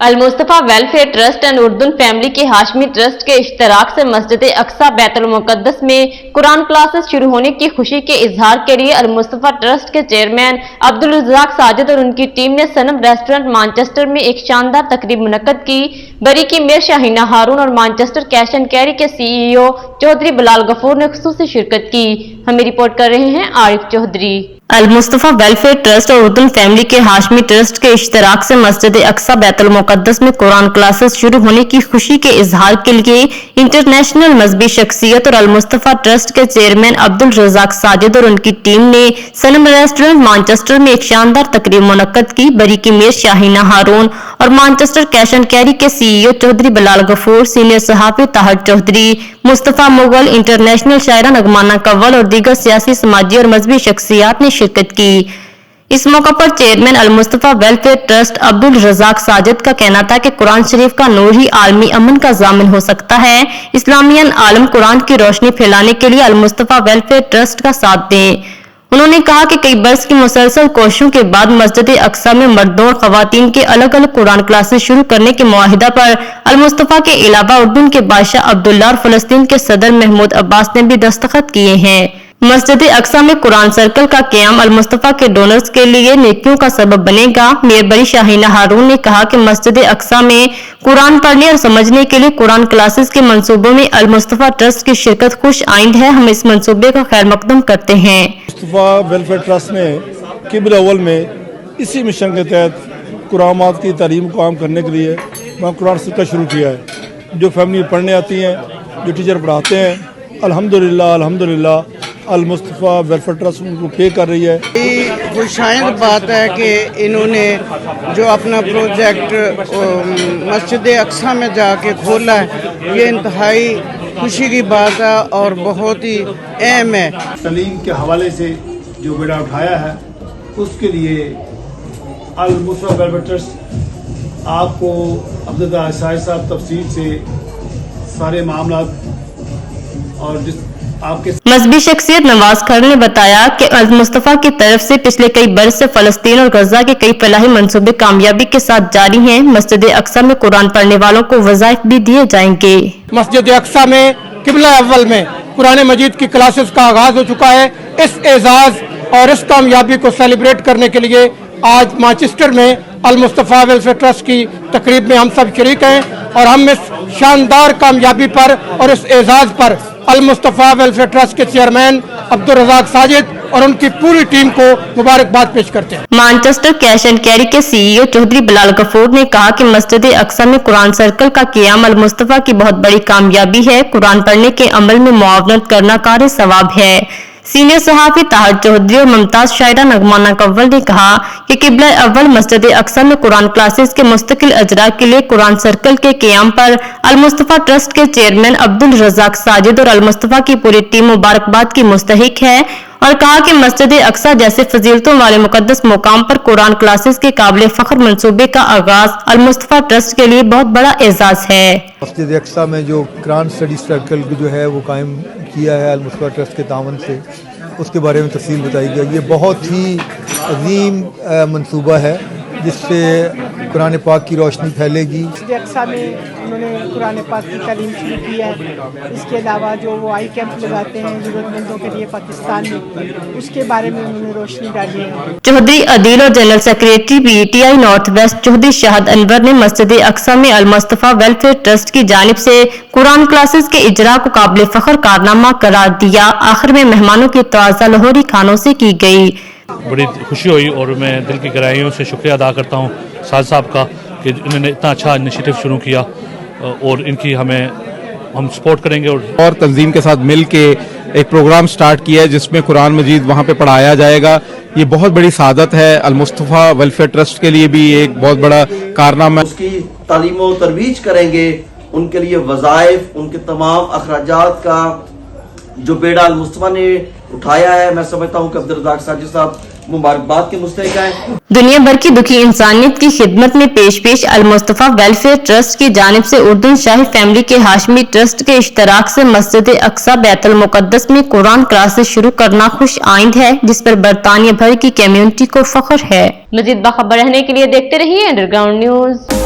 अलमुस्तफा welfare trust and Urdu family के Hashmi trust के इश्तराक से मस्जिद अक्सा बैतुल मुक़द्दस में कुरान क्लासेस शुरू होने की खुशी के इजहार के लिए अलमुस्तफा ट्रस्ट के चेयरमैन अब्दुल रज़ाक साजिद और उनकी टीम ने सनम रेस्टोरेंट मानचेस्टर में एक शानदार तकरीब मुनक्कद की। बरी की मेयर शाहीना हारून और मानचेस्टर कैश एंड कैरी के CEO चौधरी बिलाल गफूर ने खुसूसी शिरकत की। हमें रिपोर्ट कर रहे हैं आरिफ चौधरी। अलमुस्तफा वेलफेयर ट्रस्ट और उर्दू फैमिली के हाशमी ट्रस्ट के इश्तराक से मस्जिद अक्सा बैतुल मुक़द्दस में कुरान क्लासेस शुरू होने की खुशी के इजहार के लिए इंटरनेशनल मजहबी शख्सियत और अलमुस्तफा ट्रस्ट के चेयरमैन अब्दुल रज़ाक साजिद और उनकी टीम ने सनम रेस्टोरेंट मानचेस्टर में एक शानदार तकरीब मुनक्कद की। बरी की मेयर शाहीना हारून और मानचेस्टर कैश एंड कैरी के CEO चौधरी बिलाल गफूर, सीनियर सहाफ़ी ताहिर चौधरी, मुस्तफा मुगल, इंटरनेशनल शायरा नगमाना कव्वल और दीगर सियासी, समाजी और मजहबी शख्सियात ने शिरकत की। इस मौका पर chairman Al Mustafa welfare trust Abdul Razzaq Sajid का कहना था कि कुरान शरीफ का नूर ही आलमी अमन का ज़ामिन हो सकता है। इस्लामियन आलम कुरान की रोशनी फैलाने के लिए अलमुस्तफा वेलफेयर ट्रस्ट का साथ दें। उन्होंने कहा कि कई बरस की मुसलसल कोशिशों के बाद मस्जिद अक्सा में मर्दों और खवातीन के अलग अलग कुरान क्लासेस शुरू करने के मुआहिदा पर अलमुस्तफा के अलावा उर्दू के बादशाह अब्दुल्ला और फलस्तीन के सदर महमूद अब्बास ने भी दस्तखत किए हैं। मस्जिद अक्सा में कुरान सर्कल का क़याम अलमुस्तफा के डोनर्स के लिए नेकियों का सबब बनेगा। मेयर बरी शाहीना हारून ने कहा कि मस्जिद अक्सा में कुरान पढ़ने और समझने के लिए कुरान क्लासेस के मंसूबों में अलमुस्तफा ट्रस्ट की शिरकत खुश आइंद है। हम इस मंसूबे का खैर मकदम करते हैं। मुस्तफा वेलफेयर ट्रस्ट ने किबल अव्वल में इसी मिशन के तहत कुरान की तालीम को आम करने के लिए वहाँ कुरान सर्कल शुरू किया है। जो फैमिली पढ़ने आती हैं, जो टीचर पढ़ाते हैं, अल्हम्दुलिल्लाह अल्हम्दुलिल्लाह अलमुस्तफा वेलफेयर ट्रस्ट उनको पे कर रही है। खुशाइंद बात है कि इन्होंने जो अपना प्रोजेक्ट मस्जिद अक्सा में जाके खोला है, ये इंतहाई खुशी की बात है और बहुत ही अहम है। तालीम के हवाले से जो बेड़ा उठाया है उसके लिए अलमुस्तफा वेलफेयर ट्रस्ट आपको अब्दुल रज़ाक साहब तफसील से सारे मामला और जिस मजहबी शख्सियत नवाज खर ने बताया कि अलमुस्तफा की तरफ से पिछले कई बरस से फलस्तीन और गजा के कई फलाही मंसूबे कामयाबी के साथ जारी हैं। मस्जिद अक्सा में कुरान पढ़ने वालों को वज़ाइफ भी दिए जाएंगे। मस्जिद अक्सा में किबला अव्वल में कुरान मजीद की क्लासेस का आगाज हो चुका है। इस एजाज और इस कामयाबी को सेलिब्रेट करने के लिए आज मानचेस्टर में अलमुस्तफा वेलफेयर ट्रस्ट की तकरीब में हम सब शरीक हैं और हम इस शानदार कामयाबी पर और इस एजाज पर अलमुस्तफा वेलफेयर ट्रस्ट के चेयरमैन अब्दुल रज़ाक साजिद और उनकी पूरी टीम को मुबारकबाद पेश करते हैं। मानचेस्टर कैश एंड कैरी के CEO चौधरी बिलाल गफूर ने कहा कि मस्जिद अक्सा में कुरान सर्कल का क़याम अलमुस्तफा की बहुत बड़ी कामयाबी है। कुरान पढ़ने के अमल में मुआवनत करना कार सवाब है। सीनियर सहाफ़ी ताहिर चौधरी और मुमताज शायरा नगमाना कव्वल ने कहा कि किबला अव्वल मस्जिद अक्सा में कुरान क्लासेस के मुस्तकिल अजरा के लिए कुरान सर्कल के क़याम पर अलमुस्तफा ट्रस्ट के चेयरमैन अब्दुल रज़ाक साजिद और अलमुस्तफा की पूरी टीम मुबारकबाद की मुस्तहिक है और कहा कि मस्जिद अक्सा जैसे फजीलतों वाले मुकद्दस मुकाम पर कुरान क्लासेस के काबिल फख्र मंसूबे का आगाज अलमुस्तफा ट्रस्ट के लिए बहुत बड़ा एजाज है। मस्जिद अक्सा में जो कुरान स्टडी सर्कल जो है वो कायम किया है अलमुस्तफा ट्रस्ट के तावन से, उसके बारे में तफसील बताई गई। ये बहुत ही अजीम मंसूबा है जिससे कुरान पाक की रोशनी फैलेगी। मस्जिद अक्सा में उन्होंने कुरान पाक की तालीम शुरू की है। इसके अलावा जो वो आई कैंप लगाते हैं ज़रूरतमंदों के लिए पाकिस्तान में, उसके बारे में उन्होंने रोशनी डाली है। चौधरी अदील और general secretary PTI north west Chaudhry Shahid Anwar ने मस्जिद अक्सा में अलमुस्तफा वेलफेयर ट्रस्ट की जानिब से कुरान क्लासेस के इजरा को काबिल फख्र कारनामा करार दिया। आखिर में मेहमानों की तवाज़ा लाहौरी खानों से की गई। बड़ी खुशी हुई और मैं दिल की गहराइयों से शुक्रिया अदा करता हूँ साद साहब का कि इन्होंने इतना अच्छा इनिशिएटिव शुरू किया और इनकी हम सपोर्ट करेंगे। और तंजीम के साथ मिल के एक प्रोग्राम स्टार्ट किया है जिसमें कुरान मजीद वहाँ पे पढ़ाया जाएगा। ये बहुत बड़ी सादत है। अलमुस्तफा वेलफेयर ट्रस्ट के लिए भी एक बहुत बड़ा कारनामा। उसकी तालीम व तरवीज करेंगे, उनके लिए वज़ाइफ, उनके तमाम अखराजात का जो बेड़ा अलमुस्तफा ने उठाया है, मैं समझता हूँ कि अब्दुल रज़ाक साजिद साहब मुबारकबाद के मुस्तहिक हैं। दुनिया भर की दुखी इंसानियत की खिदमत में पेश अलमुस्तफा वेलफेयर ट्रस्ट की जानिब से उर्दू शाही फैमिली के हाशमी ट्रस्ट के इश्तराक से मस्जिद अक्सा बैतुल मुक़द्दस में कुरान क्लासेस शुरू करना खुश आइंद है, जिस पर बरतानिया भर की कम्युनिटी को फख्र है। मजीद बाखबर रहने के लिए देखते रहिए अंडरग्राउंड न्यूज।